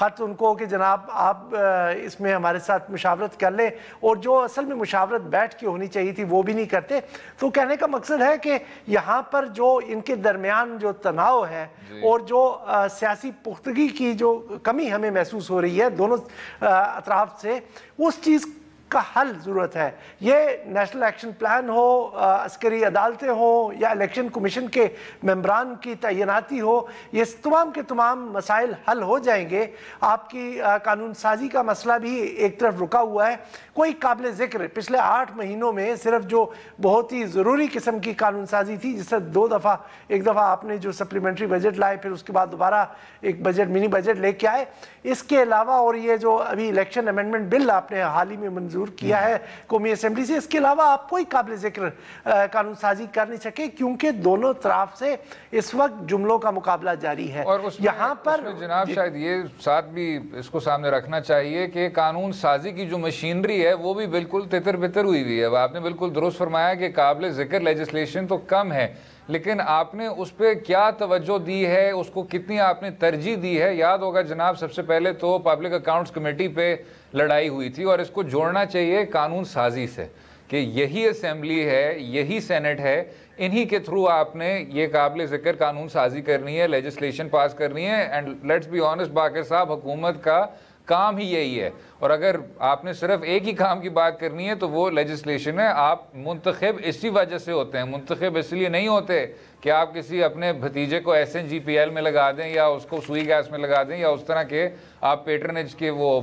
خط ان کو کہ جناب آپ اس میں ہمارے ساتھ مشاورت کر لیں، اور جو اصل میں مشاورت بیٹھ کے ہونی چاہیے تھی وہ بھی نہیں کرتے. تو کہنے کا مقصد ہے کہ یہاں پر جو ان کے درمیان جو تناؤ ہے اور جو سیاسی پختگی کی جو کمی ہمیں محسوس ہو رہی ہے دونوں اطراف سے، اس چیز کا حل ضرورت ہے. یہ نیشنل ایکشن پلان ہو، عسکری عدالتیں ہوں، یا الیکشن کمیشن کے ممبران کی تعیناتی ہو، یہ تمام کے تمام مسائل حل ہو جائیں گے. آپ کی قانون سازی کا مسئلہ بھی ایک طرف رکا ہوا ہے. کوئی قابل ذکر پچھلے 8 مہینوں میں صرف جو بہت ہی ضروری قسم کی قانون سازی تھی، جس سے ایک دفعہ آپ نے جو سپلیمنٹری بجٹ لائے، پھر اس کے بعد دوبارہ ایک منی بجٹ لے کے آئے. اس کے علاوہ اور یہ جو ابھی الیکشن امینڈمنٹ بل آپ نے حال ہی میں منظور کیا ہے قومی اسمبلی سے، اس کے علاوہ آپ کوئی قابل ذکر قانون سازی کر نہیں سکے، کیونکہ دونوں طرف سے اس وقت جملوں کا مقابلہ جاری ہے. اور یہاں پر جناب شاید یہ ساتھ بھی اس کو سامنے رکھنا چاہیے کہ قانون سازی کی جو مشینری ہے وہ بھی بالکل تتر بتر ہوئی ہے. آپ نے بالکل درست فرمایا کہ قابل ذکر لیجسلیشن تو کم ہے، لیکن آپ نے اس پہ کیا توجہ دی ہے، اس کو کتنی آپ نے ترجیح دی ہے. یاد ہوگا جناب سب سے پہلے تو پبلک اکاؤنٹس کمیٹی پہ لڑائی ہوئی تھی، اور اس کو جوڑنا چاہیے قانون سازی سے کہ یہی اسمبلی ہے، یہی سینٹ ہے، انہی کے تھرو آپ نے یہ قابل ذکر قانون سازی کرنی ہے، لیجسلیشن پاس کرنی ہے. And let's be honest Baqir صاحب، حکومت کا کام ہی یہی ہے. اور اگر آپ نے صرف ایک ہی کام کی بات کرنی ہے تو وہ لیجسلیشن ہے. آپ منتخب اسی وجہ سے ہوتے ہیں، منتخب اس لیے نہیں ہوتے کہ آپ کسی اپنے بھتیجے کو SNGPL میں لگا دیں یا اس کو سوئی گیس میں لگا دیں یا اس طرح کے آپ پیٹرنیج کے وہ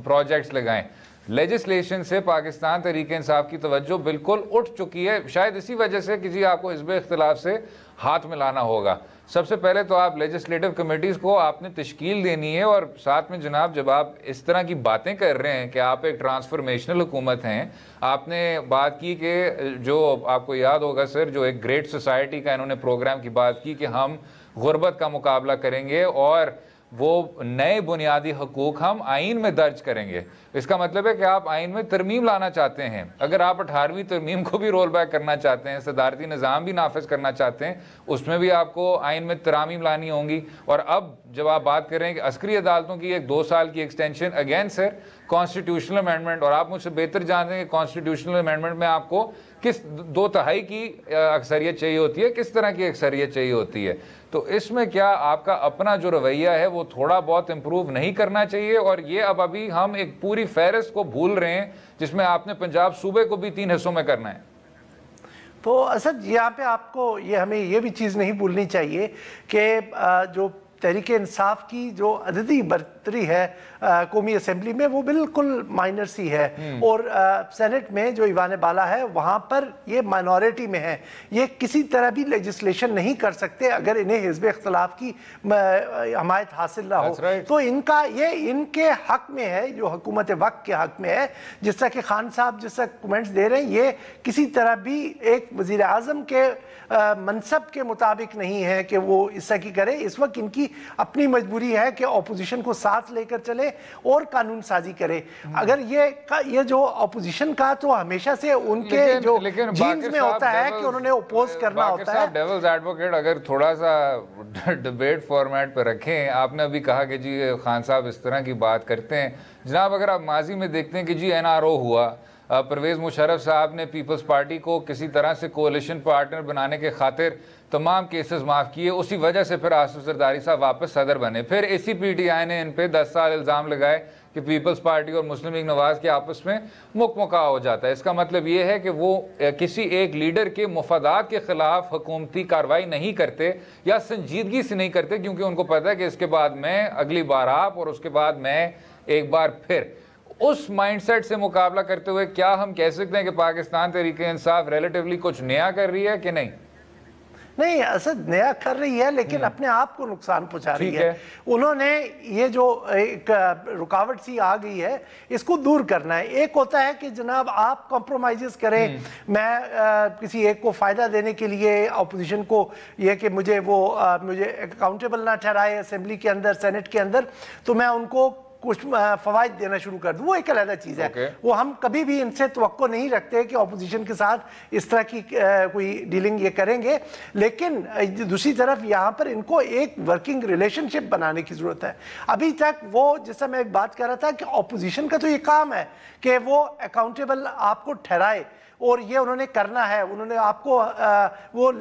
پروجیکٹس لگائیں. لیجسلیشن سے پاکستان تحریک انصاف کی توجہ بالکل اٹھ چکی ہے. شاید اسی وجہ سے کسی آپ کو حزب اختلاف سے ہاتھ ملانا ہوگا. سب سے پہلے تو آپ لیجسلیٹو کمیٹیز کو آپ نے تشکیل دینی ہے، اور ساتھ میں جناب جب آپ اس طرح کی باتیں کر رہے ہیں کہ آپ ایک ٹرانسفارمیشنل حکومت ہیں، آپ نے بات کی کہ جو آپ کو یاد ہوگا سر، جو ایک گریٹ سوسائٹی کا انہوں نے پروگرام کی بات کی کہ ہم غربت کا مقابلہ کریں گے اور وہ نئے بنیادی حقوق ہم آئین میں درج کریں گے. اس کا مطلب ہے کہ آپ آئین میں ترمیم لانا چاہتے ہیں. اگر آپ 18ویں ترمیم کو بھی رول بیک کرنا چاہتے ہیں، صدارتی نظام بھی نافذ کرنا چاہتے ہیں، اس میں بھی آپ کو آئین میں ترامیم لانی ہوں گی. اور اب جب آپ بات کریں کہ عسکری عدالتوں کی ایک 2 سال کی ایکسٹینشن، اگین سر کانسٹیٹیوشنل امینڈمنٹ، اور آپ مجھ سے بہتر جانتے ہیں کہ کانسٹیٹیوشنل امینڈمنٹ میں آپ کو کس 2/3 کی اکثریت چاہیے ہوتی ہے، کس طرح کی اکثریت چاہیے ہوتی ہے. تو اس میں کیا آپ کا اپنا جو رویہ ہے وہ تھوڑا بہت امپروو نہیں کرنا چاہیے؟ اور یہ ابھی ہم ایک پوری فہرست کو بھول رہے ہیں جس میں آپ نے پنجاب صوبے کو بھی 3 حصوں میں کرنا ہے. تو اسد یہاں پہ آپ کو ہمیں یہ بھی چیز نہیں بھولنی چاہیے کہ جو تحریک انصاف کی جو عددی برتری ہے قومی اسمبلی میں وہ بالکل مائنر سی ہے، اور سینٹ میں جو ایوان بالا ہے وہاں پر یہ مائنورٹی میں ہے. یہ کسی طرح بھی لیجسلیشن نہیں کر سکتے اگر انہیں حزب اختلاف کی حمایت حاصل نہ ہو. تو ان کے حق میں ہے، جو حکومت وقت کے حق میں ہے. جس طرح کہ خان صاحب جس طرح کومنٹس دے رہے ہیں، یہ کسی طرح بھی ایک وزیر اعظم کے منصب کے مطابق نہیں ہے کہ وہ اس طرح کی کرے. اس وقت ان کی اپنی مجبوری ہے کہ اپوزیشن کو ساتھ لے کر چلے اور قانون سازی کرے. اگر یہ جو اپوزیشن کا تو ہمیشہ سے ان کے جو جینز میں ہوتا ہے کہ انہوں نے اپوز کرنا ہوتا ہے. ڈیولز ایڈوکیٹ اگر تھوڑا سا ڈیبیٹ فارمیٹ پہ رکھیں، آپ نے ابھی کہا کہ جی خان صاحب اس طرح کی بات کرتے ہیں. جناب اگر آپ ماضی میں دیکھتے ہیں کہ جی NRO ہوا، پرویز مشرف صاحب نے پیپلز پارٹی کو کسی طرح سے کولیشن پارٹنر بنانے کے خاطر تمام کیسز معاف کیے، اسی وجہ سے پھر آصف زرداری صاحب واپس صدر بنے. پھر اسی PTI نے ان پہ 10 سال الزام لگائے کہ پیپلز پارٹی اور مسلم لیگ نواز کے آپس میں مکمکا ہو جاتا ہے. اس کا مطلب یہ ہے کہ وہ کسی ایک لیڈر کے مفادات کے خلاف حکومتی کارروائی نہیں کرتے یا سنجیدگی سے نہیں کرتے، کیونکہ ان کو پتہ ہے کہ اس کے بعد میں، اگلی بار آپ، اور اس کے بعد میں ایک بار پھر. اس مائنڈ سیٹ سے مقابلہ کرتے ہوئے کیا ہم کہہ سکتے ہیں کہ پاکستان تحریک انصاف ریلیٹیولی کچھ نیا کر رہی ہے کہ نہیں؟ نہیں، اسد نیا کر رہی ہے لیکن اپنے آپ کو نقصان پہنچا رہی ہے. انہوں نے یہ جو ایک رکاوٹ سی آ گئی ہے اس کو دور کرنا ہے. ایک ہوتا ہے کہ جناب آپ کمپرومائزز کریں، میں کسی ایک کو فائدہ دینے کے لیے اپوزیشن کو یہ کہ مجھے اکاؤنٹیبل نہ ٹھہرائے اسمبلی کے اندر، سینٹ کے اندر، تو میں ان کو کچھ فوائد دینا شروع کر دوں، وہ ایک علیحدہ چیز ہے. وہ ہم کبھی بھی ان سے توقع نہیں رکھتے کہ اپوزیشن کے ساتھ اس طرح کی کوئی ڈیلنگ یہ کریں گے، لیکن دوسری طرف یہاں پر ان کو ایک ورکنگ ریلیشن شپ بنانے کی ضرورت ہے. ابھی تک وہ جیسا میں بات کر رہا تھا کہ اپوزیشن کا تو یہ کام ہے کہ وہ اکاؤنٹیبل آپ کو ٹھہرائے، اور یہ انہوں نے کرنا ہے، انہوں نے آپ کو وہ،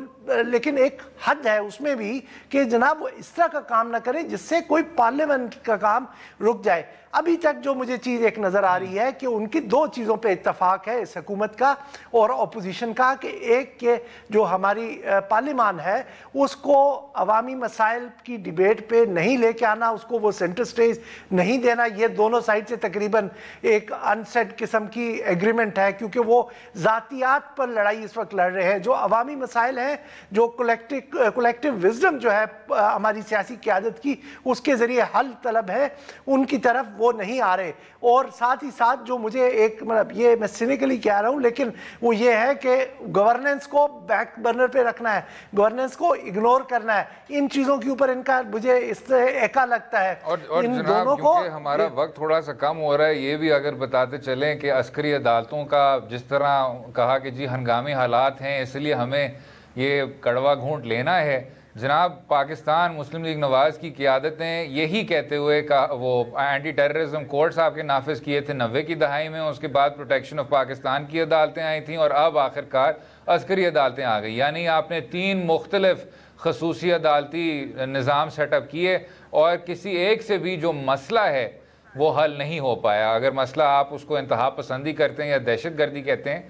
لیکن ایک حد ہے اس میں بھی کہ جناب وہ اس طرح کا کام نہ کریں جس سے کوئی پارلیمنٹ کا کام رک جائے. ابھی تک جو مجھے چیز ایک نظر آ رہی ہے کہ ان کی دو چیزوں پہ اتفاق ہے اس حکومت کا اور اپوزیشن کا، کہ ایک کہ جو ہماری پارلیمان ہے اس کو عوامی مسائل کی ڈیبیٹ پہ نہیں لے کے آنا، اس کو وہ سینٹر سٹیج نہیں دینا. یہ دونوں سائڈ سے تقریباً ایک انسیٹ قسم کی ایگریمنٹ ہے، کیونکہ وہ ذاتیات پر لڑائی اس وقت لڑ رہے ہیں. جو عوامی مسائل ہیں، جو کولیکٹیو وزڈم جو ہے ہماری سیاسی قیادت کی، اس کے ذریعے حل طلب ہے، ان کی طرف وہ نہیں آ رہے. اور ساتھ ہی ساتھ جو مجھے ایک مطلب یہ میں سینیکلی کہہ رہا ہوں، لیکن وہ یہ ہے کہ گورننس کو بیک برنر پہ رکھنا ہے، گورننس کو اگنور کرنا ہے. ان چیزوں کے اوپر ان کا مجھے اس سے ایکا لگتا ہے. اور جناب کیونکہ ہمارا وقت تھوڑا سا کم ہو رہا ہے، یہ بھی اگر بتاتے چلیں کہ عسکری عدالتوں کا جس طرح کہا کہ جی ہنگامی حالات ہیں اس لیے ہمیں یہ کڑوا گھونٹ لینا ہے. جناب پاکستان مسلم لیگ نواز کی قیادت نے یہی کہتے ہوئے وہ اینٹی ٹیررزم کورٹس آپ کے نافذ کیے تھے 90 کی دہائی میں، اس کے بعد پروٹیکشن آف پاکستان کی عدالتیں آئی تھیں، اور اب آخرکار عسکری عدالتیں آ گئی. یعنی آپ نے 3 مختلف خصوصی عدالتی نظام سیٹ اپ کیے اور کسی ایک سے بھی جو مسئلہ ہے وہ حل نہیں ہو پایا. اگر مسئلہ آپ اس کو انتہا پسندی کرتے ہیں یا دہشت گردی کہتے ہیں،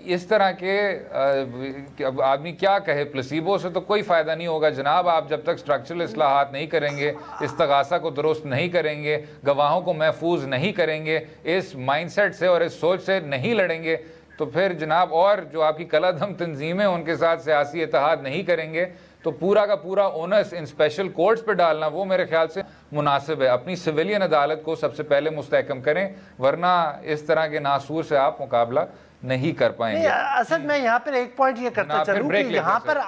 اس طرح کے آدمی کیا کہے، پلسیبو سے تو کوئی فائدہ نہیں ہوگا. جناب آپ جب تک سٹرکچرل اصلاحات نہیں کریں گے، استغاثہ کو درست نہیں کریں گے، گواہوں کو محفوظ نہیں کریں گے، اس مائنڈ سیٹ سے اور اس سوچ سے نہیں لڑیں گے، تو پھر جناب اور جو آپ کی کلادھم تنظیمیں ان کے ساتھ سیاسی اتحاد نہیں کریں گے، تو پورا کا پورا اونس ان اسپیشل کورٹس پہ ڈالنا وہ میرے خیال سے مناسب ہے. اپنی سویلین عدالت کو سب سے پہلے مستحکم کریں، ورنہ اس طرح کے ناسور سے آپ مقابلہ نہیں کر پائیں گے. اسد میں یہاں پر ایک پوائنٹ یہ کرتا چلوں کہ یہاں پر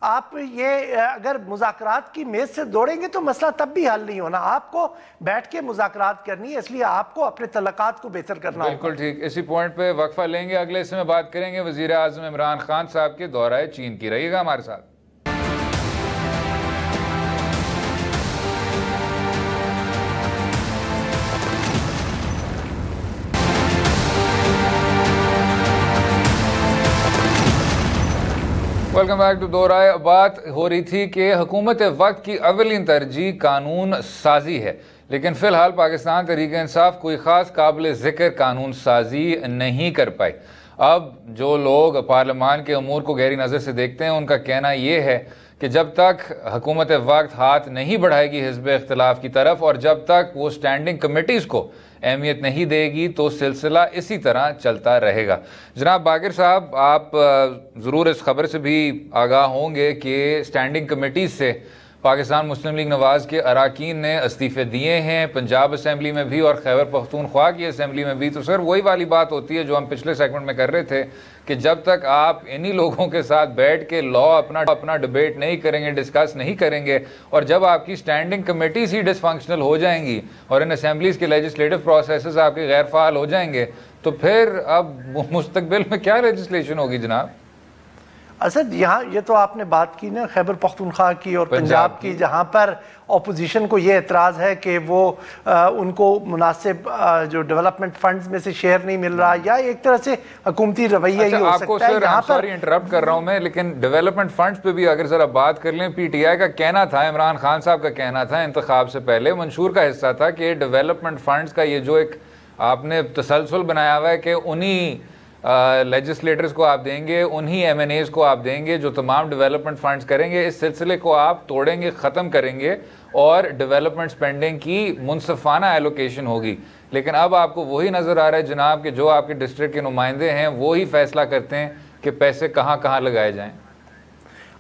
آپ یہ اگر مذاکرات کی میز سے دوڑیں گے تو مسئلہ تب بھی حل نہیں ہونا. آپ کو بیٹھ کے مذاکرات کرنی ہے، اس لیے آپ کو اپنے تعلقات کو بہتر کرنا ہوگا. بالکل ٹھیک. اسی پوائنٹ پہ وقفہ لیں گے، اگلے حصے میں بات کریں گے وزیر اعظم عمران خان صاحب کے دورہ چین کی. رہیے گا ہمارے ساتھ. ویلکم بیک ٹو دو رائے. بات ہو رہی تھی کہ حکومت وقت کی اولین ترجیح قانون سازی ہے، لیکن فی الحال پاکستان تحریک انصاف کوئی خاص قابل ذکر قانون سازی نہیں کر پائی. اب جو لوگ پارلیمان کے امور کو گہری نظر سے دیکھتے ہیں ان کا کہنا یہ ہے کہ جب تک حکومت وقت ہاتھ نہیں بڑھائے گی حزب اختلاف کی طرف، اور جب تک وہ سٹینڈنگ کمیٹیز کو اہمیت نہیں دے گی، تو سلسلہ اسی طرح چلتا رہے گا. جناب باقر صاحب، آپ ضرور اس خبر سے بھی آگاہ ہوں گے کہ سٹینڈنگ کمیٹیز سے پاکستان مسلم لیگ نواز کے اراکین نے استعفے دیے ہیں، پنجاب اسمبلی میں بھی اور خیبر پختونخوا کی اسمبلی میں بھی. تو سر وہی والی بات ہوتی ہے جو ہم پچھلے سیگمنٹ میں کر رہے تھے کہ جب تک آپ انہی لوگوں کے ساتھ بیٹھ کے اپنا ڈیبیٹ نہیں کریں گے، ڈسکس نہیں کریں گے، اور جب آپ کی سٹینڈنگ کمیٹیز ہی ڈس فنکشنل ہو جائیں گی اور ان اسمبلیز کے لیجسلیٹو پروسیسز آپ کے غیر فعال ہو جائیں گے، تو پھر اب مستقبل میں کیا لیجسلیشن ہوگی جناب؟ اسد یہاں یہ تو آپ نے بات کی نا خیبر پختونخوا کی اور پنجاب کی، جہاں پر اپوزیشن کو یہ اعتراض ہے کہ وہ ان کو مناسب جو ڈیولپمنٹ فنڈز میں سے شیئر نہیں مل رہا، یا ایک طرح سے حکومتی رویہ ہی ہو سکتا ہے. یہاں پر سوری انٹرپٹ کر رہا ہوں میں، لیکن ڈیولپمنٹ فنڈز پہ بھی اگر ذرا بات کر لیں، پی ٹی آئی کا کہنا تھا، عمران خان صاحب کا کہنا تھا انتخاب سے پہلے، منشور کا حصہ تھا کہ ڈیولپمنٹ فنڈز کا یہ جو ایک آپ نے تسلسل بنایا ہوا ہے کہ انہی لیجسلیٹرز کو آپ دیں گے، انہی ایم این ایز کو آپ دیں گے جو تمام ڈیولپمنٹ فنڈز کریں گے، اس سلسلے کو آپ توڑیں گے، ختم کریں گے اور ڈیولپمنٹ سپینڈنگ کی منصفانہ ایلوکیشن ہوگی. لیکن اب آپ کو وہی نظر آ رہا ہے جناب کہ جو آپ کے ڈسٹرکٹ کے نمائندے ہیں وہی فیصلہ کرتے ہیں کہ پیسے کہاں کہاں لگائے جائیں.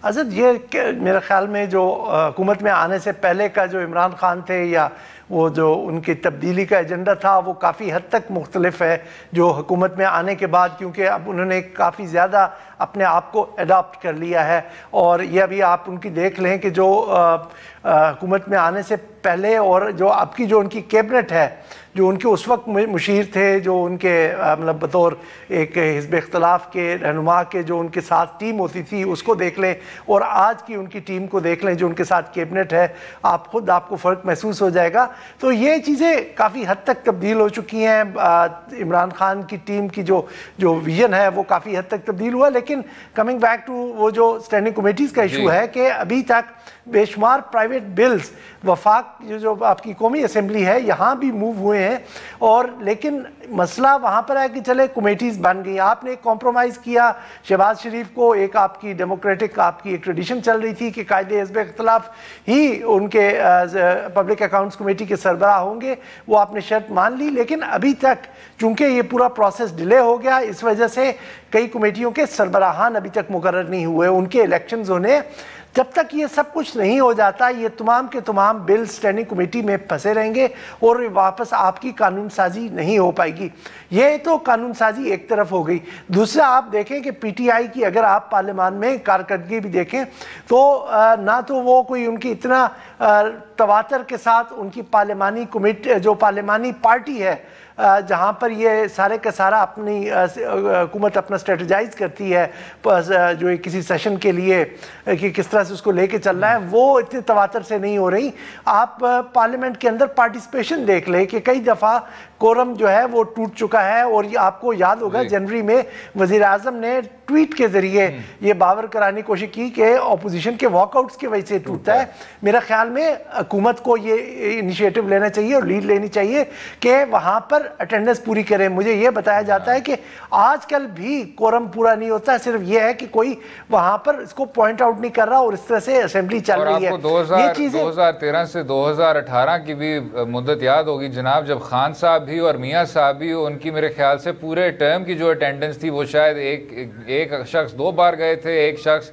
اسد یہ میرے خیال میں جو حکومت میں آنے سے پہلے کا جو عمران خان تھے یا وہ جو ان کی تبدیلی کا ایجنڈا تھا وہ کافی حد تک مختلف ہے جو حکومت میں آنے کے بعد، کیونکہ اب انہوں نے کافی زیادہ اپنے آپ کو اڈاپٹ کر لیا ہے. اور یہ ابھی آپ ان کی دیکھ لیں کہ جو حکومت میں آنے سے پہلے اور جو اب کی جو ان کی کیبنٹ ہے، جو ان کے اس وقت مشیر تھے، جو ان کے مطلب بطور ایک حزب اختلاف کے رہنما کے جو ان کے ساتھ ٹیم ہوتی تھی اس کو دیکھ لیں، اور آج کی ان کی ٹیم کو دیکھ لیں جو ان کے ساتھ کیبنٹ ہے، آپ کو فرق محسوس ہو جائے گا. تو یہ چیزیں کافی حد تک تبدیل ہو چکی ہیں. عمران خان کی ٹیم کی جو ویژن ہے وہ کافی حد تک تبدیل ہوا. لیکن کمنگ بیک ٹو وہ جو اسٹینڈنگ کمیٹیز کا ایشو ہے کہ ابھی تک بے شمار پرائیویٹ بلز وفاق جو آپ کی قومی اسمبلی ہے یہاں بھی موو ہوئے ہیں، اور لیکن مسئلہ وہاں پر ہے کہ چلے کمیٹیز بن گئی، آپ نے ایک کمپرومائز کیا. شہباز شریف کو ایک آپ کی ڈیموکریٹک آپ کی ایک ٹریڈیشن چل رہی تھی کہ قائد حزب اختلاف ہی ان کے پبلک اکاؤنٹس کمیٹی کے سربراہ ہوں گے، وہ آپ نے شرط مان لی. لیکن ابھی تک چونکہ یہ پورا پروسیس ڈیلے ہو گیا، اس وجہ سے کئی کمیٹیوں کے سربراہان ابھی تک مقرر نہیں ہوئے، ان کے الیکشنز ہونے. جب تک یہ سب کچھ نہیں ہو جاتا یہ تمام کے تمام بل سٹینڈنگ کمیٹی میں پھنسے رہیں گے اور واپس آپ کی قانون سازی نہیں ہو پائے گی. یہ تو قانون سازی ایک طرف ہو گئی. دوسرا آپ دیکھیں کہ پی ٹی آئی کی اگر آپ پارلیمان میں کارکردگی بھی دیکھیں تو نہ تو وہ کوئی ان کی اتنا تواتر کے ساتھ ان کی پارلیمانی کمیٹی جو پارلیمانی پارٹی ہے جہاں پر یہ سارے کا سارا اپنی حکومت اپنا اسٹریٹجائز کرتی ہے جو کسی سیشن کے لیے کہ کس طرح سے اس کو لے کے چل رہا ہے، وہ اتنے تواتر سے نہیں ہو رہی. آپ پارلیمنٹ کے اندر پارٹیسپیشن دیکھ لیں کہ کئی دفعہ کورم جو ہے وہ ٹوٹ چکا ہے. اور یہ آپ کو یاد ہوگا جنوری میں وزیر اعظم نے ٹویٹ کے ذریعے یہ باور کرانے کی کوشش کی کہ اپوزیشن کے واک آؤٹس کی وجہ سے ٹوٹتا ہے. میرا خیال میں حکومت کو یہ انیشیٹو لینا چاہیے اور لیڈ لینی چاہیے کہ وہاں پر اٹینڈنس پوری کریں. مجھے یہ بتایا جاتا ہے کہ آج کل بھی کورم پورا نہیں ہوتا، صرف یہ ہے کہ کوئی وہاں پر اس کو پوائنٹ آؤٹ نہیں کر رہا اور اس طرح سے اسمبلی چل رہی ہے. 2013 سے 2018 کی بھی مدت یاد ہوگی جناب، جب خان صاحب بھی اور میاں صاحب بھی ان کی میرے خیال سے پورے ٹرم کی جو اٹینڈنس تھی وہ شاید ایک شخص 2 بار گئے تھے، ایک شخص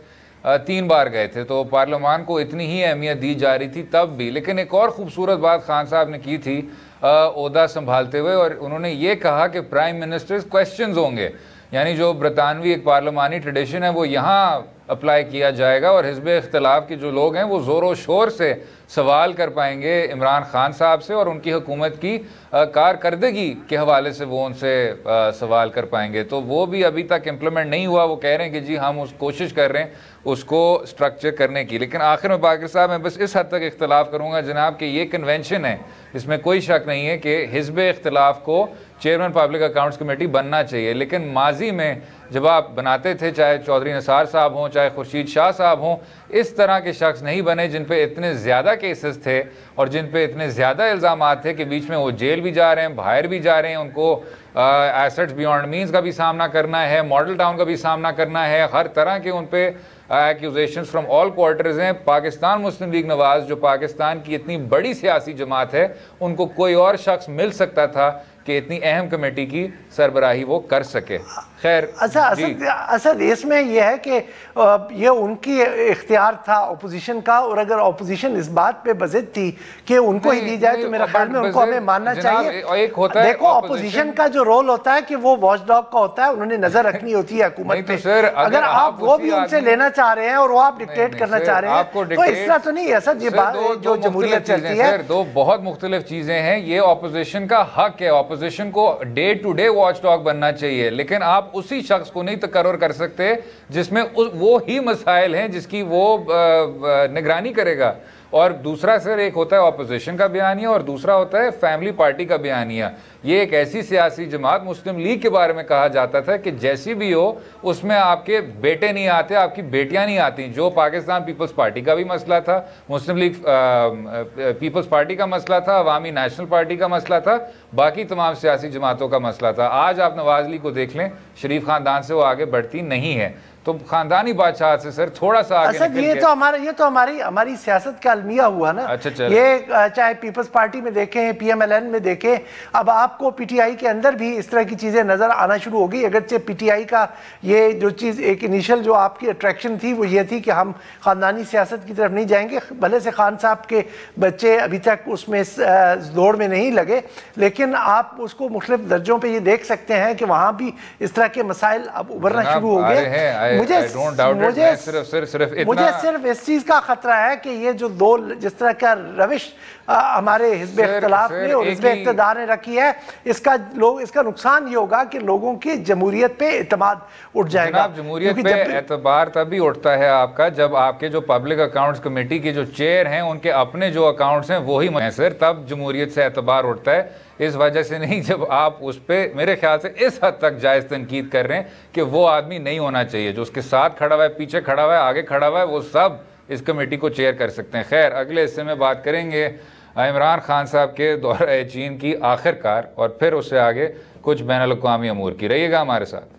3 بار گئے تھے. تو پارلیمان کو اتنی ہی اہمیت دی جا رہی تھی تب بھی. لیکن ایک اور خوبصورت بات خان صاحب نے کی تھی عہدہ سنبھالتے ہوئے، اور انہوں نے یہ کہا کہ پرائم منسٹرز کویسچنز ہوں گے، یعنی جو برطانوی ایک پارلیمانی ٹریڈیشن ہے وہ یہاں اپلائی کیا جائے گا، اور حزب اختلاف کے جو لوگ ہیں وہ زور و شور سے سوال کر پائیں گے عمران خان صاحب سے، اور ان کی حکومت کی کارکردگی کے حوالے سے وہ ان سے سوال کر پائیں گے. تو وہ بھی ابھی تک امپلیمنٹ نہیں ہوا. وہ کہہ رہے ہیں کہ جی ہم کوشش کر رہے ہیں اس کو سٹرکچر کرنے کی. لیکن آخر میں باقر صاحب میں بس اس حد تک اختلاف کروں گا جناب کہ یہ کنونشن ہے، اس میں کوئی شک نہیں ہے کہ حزب اختلاف کو چیئرمین پبلک اکاؤنٹس کمیٹی بننا چاہیے. لیکن ماضی میں جب آپ بناتے تھے، چاہے چودھری نثار صاحب ہوں چاہے خورشید شاہ صاحب ہوں، اس طرح کے شخص نہیں بنے جن پہ اتنے زیادہ کیسز تھے اور جن پہ اتنے زیادہ الزامات تھے کہ بیچ میں وہ جیل بھی جا رہے ہیں، باہر بھی جا رہے ہیں، ان کو ایسٹس بیونڈ مینز کا بھی سامنا کرنا ہے، ماڈل ٹاؤن کا بھی سامنا کرنا ہے، ہر طرح کے ان پہ ایکیوزیشنز فرام آل کوارٹرز ہیں. پاکستان مسلم لیگ نواز جو پاکستان کی اتنی بڑی سیاسی جماعت ہے، ان کو کوئی اور شخص مل سکتا تھا کہ اتنی اہم کمیٹی کی سربراہی وہ کر سکے. خیر اصل اس میں یہ ہے کہ یہ ان کی اختیار تھا اپوزیشن کا، اور اگر اپوزیشن اس بات پہ بضد تھی کہ ان کو ہی دی جائے تو میرا خیال میں ان کو ہمیں ماننا چاہیے. دیکھو اپوزیشن کا جو رول ہوتا ہے کہ وہ واچ ڈاگ کا ہوتا ہے، انہوں نے نظر رکھنی ہوتی ہے حکومت پہ. اگر آپ وہ بھی ان سے لینا چاہ رہے ہیں اور وہ آپ ڈکٹیٹ کرنا چاہ رہے ہیں تو اس طرح تو نہیں ہے سر. یہ بات جو جمہوریت چلتی ہے، دو بہت مختلف چیزیں ہیں. یہ اپوزیشن کا حق ہے، اپوزیشن کو day to day watchdog بننا چاہیے، لیکن آپ اسی شخص کو نہیں تقرر کر سکتے جس میں وہ ہی مسائل ہیں جس کی وہ نگرانی کرے گا. اور دوسرا سر ایک ہوتا ہے اپوزیشن کا بیانیہ اور دوسرا ہوتا ہے فیملی پارٹی کا بیانیہ. یہ ایک ایسی سیاسی جماعت مسلم لیگ کے بارے میں کہا جاتا تھا کہ جیسی بھی ہو اس میں آپ کے بیٹے نہیں آتے، آپ کی بیٹیاں نہیں آتی. جو پاکستان پیپلز پارٹی کا بھی مسئلہ تھا، مسلم لیگ پیپلز پارٹی کا مسئلہ تھا، عوامی نیشنل پارٹی کا مسئلہ تھا، باقی تمام سیاسی جماعتوں کا مسئلہ تھا. آج آپ نواز لیگ کو دیکھ لیں، شریف خاندان سے وہ آگے بڑھتی نہیں ہے. تو خاندانی بادشاہ سے سر تھوڑا سا آگے نکل کے یہ تو ہماری سیاست کا المیہ ہوا نا. یہ چاہے پیپلز پارٹی میں دیکھیں, پی ایم ایل این میں دیکھیں, اب آپ کو پی ٹی آئی کے اندر بھی اس طرح کی چیزیں نظر آنا شروع ہو گئی. اگرچہ پی ٹی آئی کا یہ جو چیز ایک انیشل جو آپ کی اٹریکشن تھی وہ یہ تھی کہ ہم خاندانی سیاست کی طرف نہیں جائیں گے, بھلے سے خان صاحب کے بچے ابھی تک اس میں دوڑ میں نہیں لگے, لیکن آپ اس کو مختلف درجوں پہ یہ دیکھ سکتے ہیں کہ وہاں بھی اس طرح کے مسائل اب ابھرنا شروع ہو گئے. مجھے صرف اس چیز کا خطرہ ہے کہ یہ جو دو جس طرح کا روش ہمارے حزب اختلاف نے اور حزب اقتدار نے رکھی ہے, اس کا نقصان یہ ہوگا کہ لوگوں کی جمہوریت پہ اعتماد اٹھ جائے گا. جمہوریت پہ اعتبار تبھی اٹھتا ہے آپ کا جب آپ کے جو پبلک اکاؤنٹس کمیٹی کے جو چیئر ہیں ان کے اپنے جو اکاؤنٹس ہیں وہی سر, تب جمہوریت سے اعتبار اٹھتا ہے. اس وجہ سے نہیں جب آپ اس پہ میرے خیال سے اس حد تک جائز تنقید کر رہے ہیں کہ وہ آدمی نہیں ہونا چاہیے جو اس کے ساتھ کھڑا ہوا ہے, پیچھے کھڑا ہوا ہے, آگے کھڑا ہوا ہے, وہ سب اس کمیٹی کو چیئر کر سکتے ہیں. خیر, اگلے حصے میں بات کریں گے عمران خان صاحب کے دورہ چین کی آخر کار اور پھر اس سے آگے کچھ بین الاقوامی امور کی. رہیے گا ہمارے ساتھ.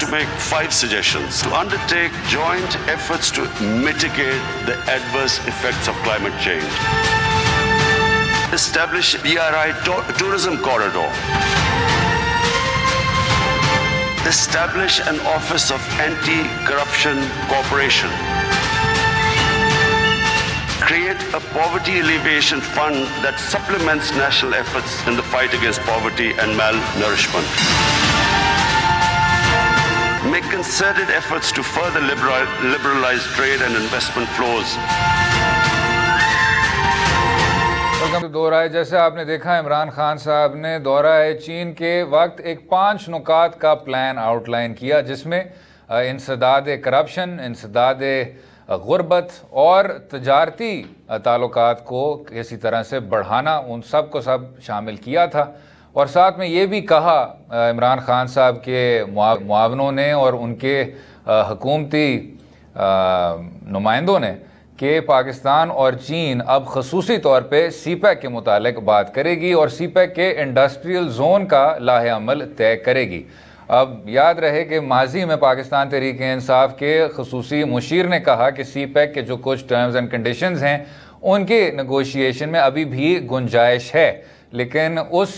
To make 5 suggestions to undertake joint efforts to mitigate the adverse effects of climate change. Establish BRI tourism corridor. Establish an office of anti-corruption cooperation. Create a poverty alleviation fund that supplements national efforts in the fight against poverty and malnourishment. Make concerted efforts to further liberalize trade and investment flows. Welcome to دورہ. جیسے آپ نے دیکھا عمران خان صاحب نے دورہ چین کے وقت ایک 5 نکات کا پلان آؤٹ لائن کیا جس میں انسداد کرپشن, انسداد غربت اور تجارتی تعلقات کو کسی طرح سے بڑھانا, ان سب کو شامل کیا تھا. اور ساتھ میں یہ بھی کہا عمران خان صاحب کے معاونوں نے اور ان کے حکومتی نمائندوں نے کہ پاکستان اور چین اب خصوصی طور پہ سی پیک کے متعلق بات کرے گی اور سی پیک کے انڈسٹریل زون کا لاہ عمل طے کرے گی. اب یاد رہے کہ ماضی میں پاکستان تحریک انصاف کے خصوصی مشیر نے کہا کہ سی پیک کے جو کچھ ٹرمز اینڈ کنڈیشنز ہیں ان کے نیگوشیشن میں ابھی بھی گنجائش ہے, لیکن اس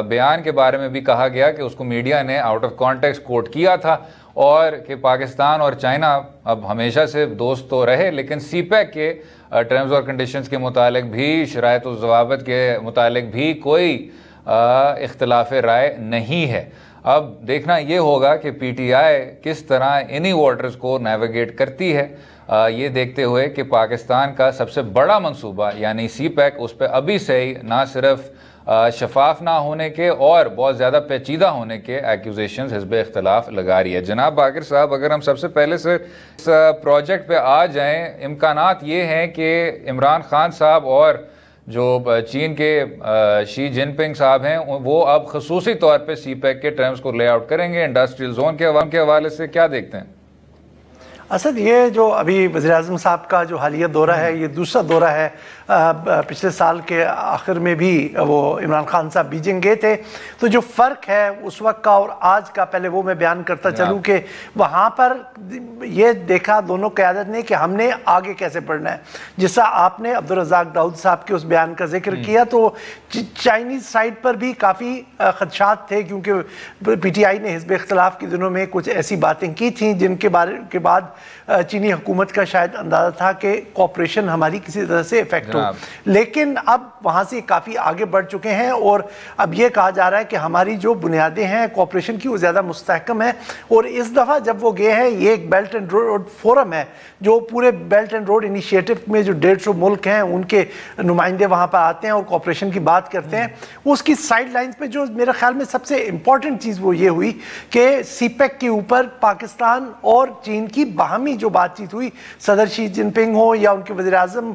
بیان کے بارے میں بھی کہا گیا کہ اس کو میڈیا نے آؤٹ آف کانٹیکسٹ کوٹ کیا تھا اور کہ پاکستان اور چائنا اب ہمیشہ سے دوست تو رہے لیکن سی پیک کے ٹرمز اور کنڈیشنز کے متعلق بھی, شرائط و ضوابط کے متعلق بھی کوئی اختلاف رائے نہیں ہے. اب دیکھنا یہ ہوگا کہ پی ٹی آئی کس طرح انہی واٹرز کو نیویگیٹ کرتی ہے, یہ دیکھتے ہوئے کہ پاکستان کا سب سے بڑا منصوبہ یعنی سی پیک اس پہ ابھی سے ہی نہ صرف شفاف نہ ہونے کے اور بہت زیادہ پیچیدہ ہونے کے ایکوزیشنز حزب اختلاف لگا رہی ہے. جناب باقر صاحب, اگر ہم سب سے پہلے سے اس پروجیکٹ پہ آ جائیں, امکانات یہ ہیں کہ عمران خان صاحب اور جو چین کے شی جن پنگ صاحب ہیں وہ اب خصوصی طور پہ سی پیک کے ٹرمز کو لے آؤٹ کریں گے. انڈسٹریل زون کے حوالے سے کیا دیکھتے ہیں؟ اسد, یہ جو ابھی وزیر اعظم صاحب کا جو حالیہ دورہ ہے یہ دوسرا دورہ ہے. پچھلے سال کے آخر میں بھی وہ عمران خان صاحب بیجنگ گئے تھے, تو جو فرق ہے اس وقت کا اور آج کا پہلے وہ میں بیان کرتا چلوں کہ وہاں پر یہ دیکھا دونوں قیادت نے کہ ہم نے آگے کیسے بڑھنا ہے. جس طرح آپ نے عبدالرزاق داؤد صاحب کے اس بیان کا ذکر کیا تو چائنیز سائڈ پر بھی کافی خدشات تھے کیونکہ پی ٹی آئی نے حزب اختلاف کے دنوں میں کچھ ایسی باتیں کی تھیں جن کے بعد چینی حکومت کا شاید اندازہ تھا کہ کوپریشن ہماری کسی طرح سے افیکٹ ہو, لیکن اب وہاں سے کافی آگے بڑھ چکے ہیں اور اب یہ کہا جا رہا ہے کہ ہماری جو بنیادیں ہیں کوپریشن کی وہ زیادہ مستحکم ہے. اور اس دفعہ جب وہ گئے ہیں, یہ ایک بیلٹ اینڈ روڈ فورم ہے جو پورے بیلٹ اینڈ روڈ انیشیٹو میں جو 150 ملک ہیں ان کے نمائندے وہاں پر آتے ہیں اور کوپریشن کی بات کرتے ہیں. اس کی سائڈ لائنز پہ جو میرے خیال میں سب سے امپورٹنٹ چیز وہ یہ ہوئی کہ سی پیک کے اوپر پاکستان اور چین کی باہمی جو بات چیت ہوئی, صدر شی جن پنگ ہو یا ان کے وزیر اعظم ہوں